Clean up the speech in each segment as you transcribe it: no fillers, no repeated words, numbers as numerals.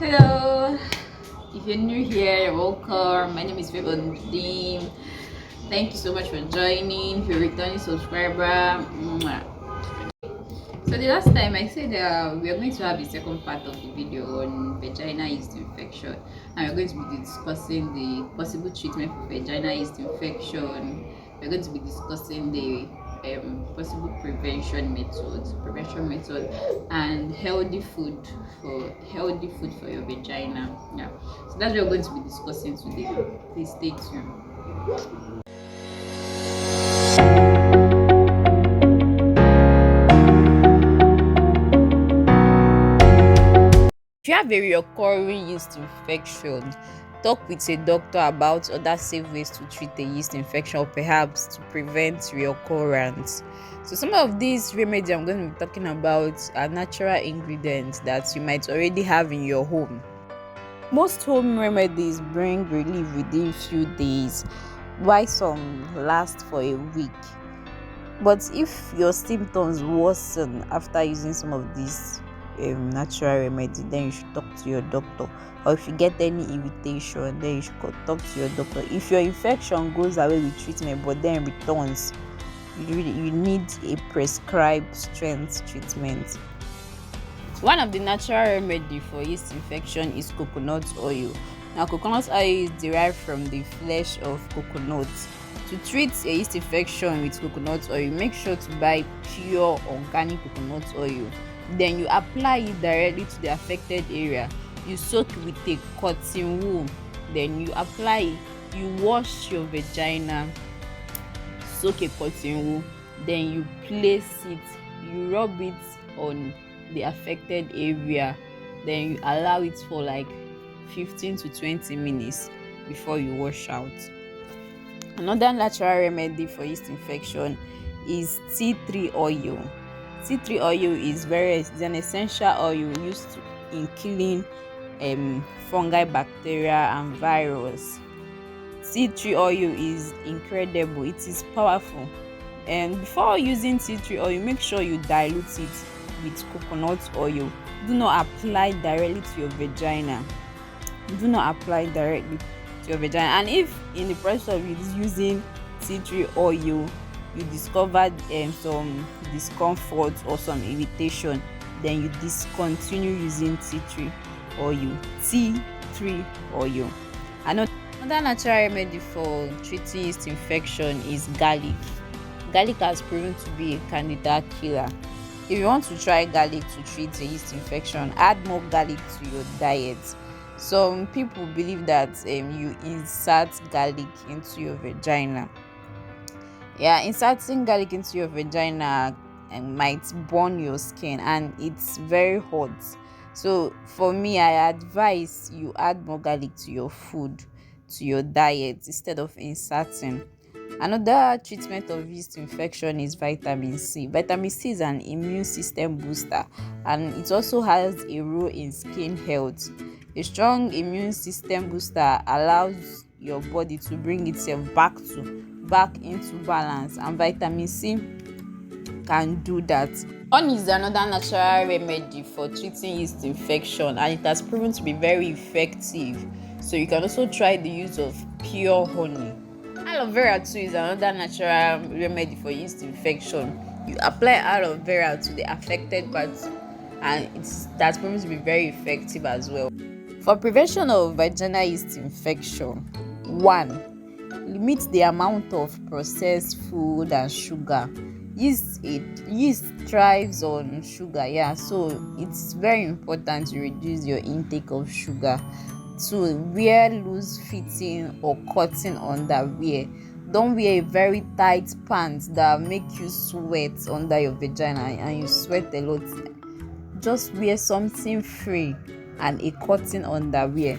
Hello, if you're new here, you're welcome. My name is Favour. Thank you so much for joining. If you're a returning subscriber, so the last time I said we are going to have the second part of the video on vaginal yeast infection, and we're going to be discussing the possible treatment for vaginal yeast infection. We're going to be discussing the possible prevention method, and healthy food for your vagina. Yeah, so that's what we're going to be discussing today. Please stay tuned. If you have a recurring yeast infection, talk with a doctor about other safe ways to treat a yeast infection or perhaps to prevent reoccurrence. So some of these remedies I'm going to be talking about are natural ingredients that you might already have in your home. Most home remedies bring relief within few days, while some last for a week. But if your symptoms worsen after using some of these natural remedy, then you should talk to your doctor. Or if you get any irritation, then you should talk to your doctor. If your infection goes away with treatment but then returns, you need a prescribed strength treatment. One of the natural remedy for yeast infection is coconut oil. Now, coconut oil is derived from the flesh of coconut. To treat a yeast infection with coconut oil, make sure to buy pure organic coconut oil. Then you apply it directly to the affected area. You soak with a cotton wool. Then you apply it. You wash your vagina, soak a cotton wool. Then you place it. You rub it on the affected area. Then you allow it for like 15 to 20 minutes before you wash out. Another natural remedy for yeast infection is tea tree oil. Tea tree oil is an essential oil used in killing fungi, bacteria, and virus. Tea tree oil is incredible. It is powerful. And before using tea tree oil, make sure you dilute it with coconut oil. Do not apply directly to your vagina. Do not apply directly to your vagina. And if in the process of using tea tree oil you discovered some discomfort or some irritation, then you discontinue using tea tree oil. Another natural remedy for treating yeast infection is garlic. Garlic has proven to be a candida killer. If you want to try garlic to treat a yeast infection, add more garlic to your diet. Some people believe that you insert garlic into your vagina. Yeah, inserting garlic into your vagina might burn your skin, and it's very hot. So for me, I advise you add more garlic to your food, to your diet, instead of inserting. Another treatment of yeast infection is vitamin C. Vitamin C is an immune system booster, and it also has a role in skin health. A strong immune system booster allows your body to bring itself back into balance, and vitamin C can do that. Honey is another natural remedy for treating yeast infection, and it has proven to be very effective. So you can also try the use of pure honey. Aloe vera too is another natural remedy for yeast infection. You apply aloe vera to the affected parts, and that's proven to be very effective as well. For prevention of vaginal yeast infection, 1. Limit the amount of processed food and sugar. Yeast thrives on sugar, so it's very important to reduce your intake of sugar. 2. Wear loose fitting or cotton underwear. Don't wear a very tight pants that make you sweat under your vagina and you sweat a lot. Just wear something free and a cotton underwear.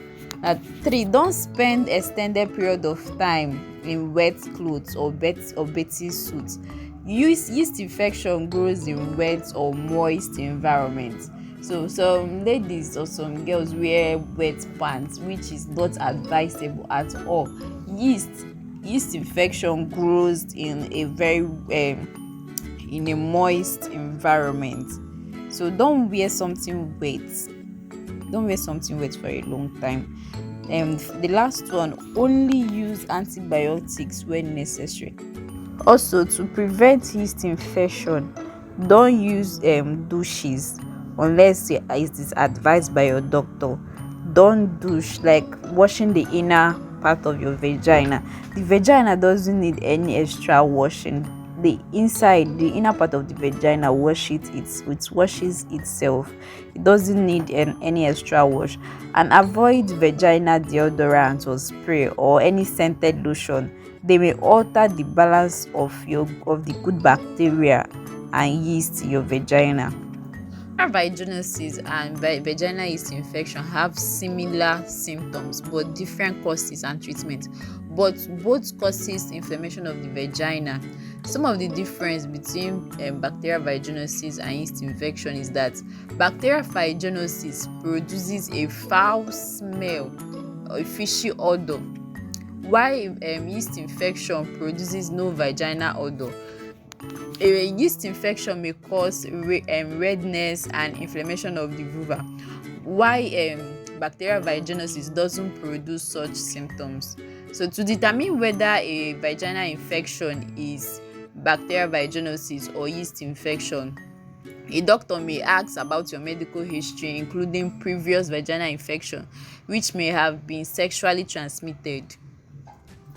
3. Don't spend extended period of time in wet clothes or bathing suits. Yeast infection grows in wet or moist environments. So some ladies or some girls wear wet pants, which is not advisable at all. Yeast infection grows in a very in a moist environment. So don't wear something wet. don't wear something wet for a long time. The last one, only use antibiotics when necessary. Also, to prevent yeast infection, don't use douches unless it is advised by your doctor. Don't douche, like washing the inner part of your vagina. The vagina doesn't need any extra washing. The inside, the inner part of the vagina it washes itself. It doesn't need any extra wash. And avoid vagina deodorant or spray or any scented lotion. They may alter the balance of the good bacteria and yeast in your vagina. Vaginosis and vaginal yeast infection have similar symptoms but different causes and treatment. But both causes inflammation of the vagina. Some of the difference between bacterial vaginosis and yeast infection is that bacterial vaginosis produces a foul smell or a fishy odor, while yeast infection produces no vaginal odor. A yeast infection may cause redness and inflammation of the vulva, while bacterial vaginosis doesn't produce such symptoms. So to determine whether a vaginal infection is bacterial vaginosis or yeast infection, a doctor may ask about your medical history, including previous vaginal infection which may have been sexually transmitted,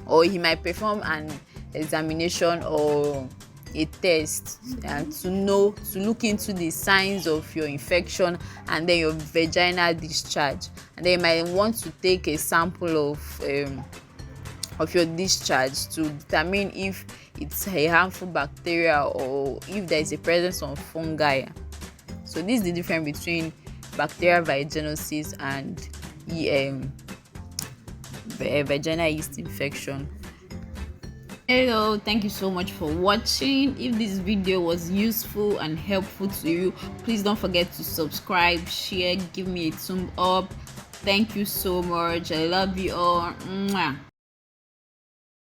or he might perform an examination or a test and to look into the signs of your infection and then your vaginal discharge, and then you might want to take a sample of your discharge to determine if it's a harmful bacteria or if there is a presence of fungi. So this is the difference between bacterial vaginosis and vaginal yeast infection. Hello, thank you so much for watching. If this video was useful and helpful to you, please don't forget to subscribe, share, give me a thumb up. Thank you so much. I love you all. Mwah.